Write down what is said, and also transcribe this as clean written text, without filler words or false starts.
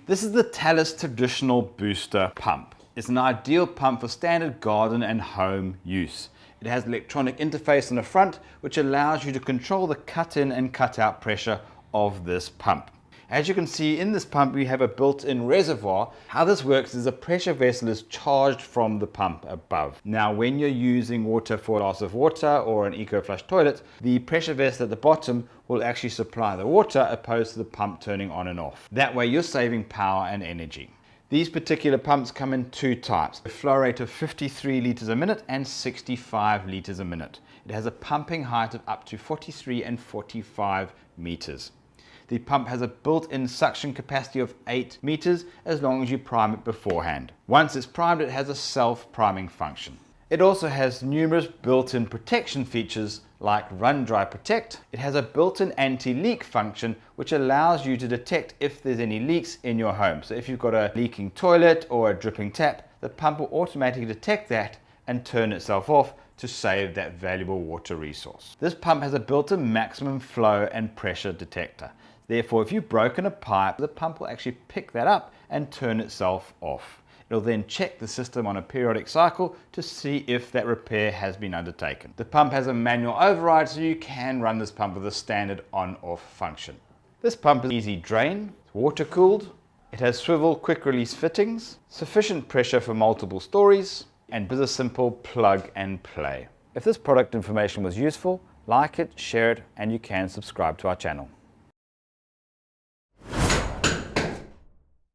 This is the Tallas Traditional Booster pump. It's an ideal pump for standard garden and home use. It has an electronic interface on the front which allows you to control the cut-in and cut-out pressure of this pump. As you can see in this pump, we have a built-in reservoir. How this works is a pressure vessel is charged from the pump above. Now, when you're using water for a glass of water or an eco-flush toilet, the pressure vessel at the bottom will actually supply the water opposed to the pump turning on and off. That way you're saving power and energy. These particular pumps come in two types, a flow rate of 53 litres a minute and 65 litres a minute. It has a pumping height of up to 43 and 45 meters. The pump has a built-in suction capacity of 8 meters as long as you prime it beforehand. Once it's primed, it has a self-priming function. It also has numerous built-in protection features like Run Dry Protect. It has a built-in anti-leak function which allows you to detect if there's any leaks in your home. So if you've got a leaking toilet or a dripping tap, the pump will automatically detect that and turn itself off to save that valuable water resource. This pump has a built-in maximum flow and pressure detector. Therefore, if you've broken a pipe, the pump will actually pick that up and turn itself off. It'll then check the system on a periodic cycle to see if that repair has been undertaken. The pump has a manual override, so you can run this pump with a standard on-off function. This pump is easy drain, it's water cooled, it has swivel quick release fittings, sufficient pressure for multiple stories, and is a simple plug and play. If this product information was useful, like it, share it, and you can subscribe to our channel.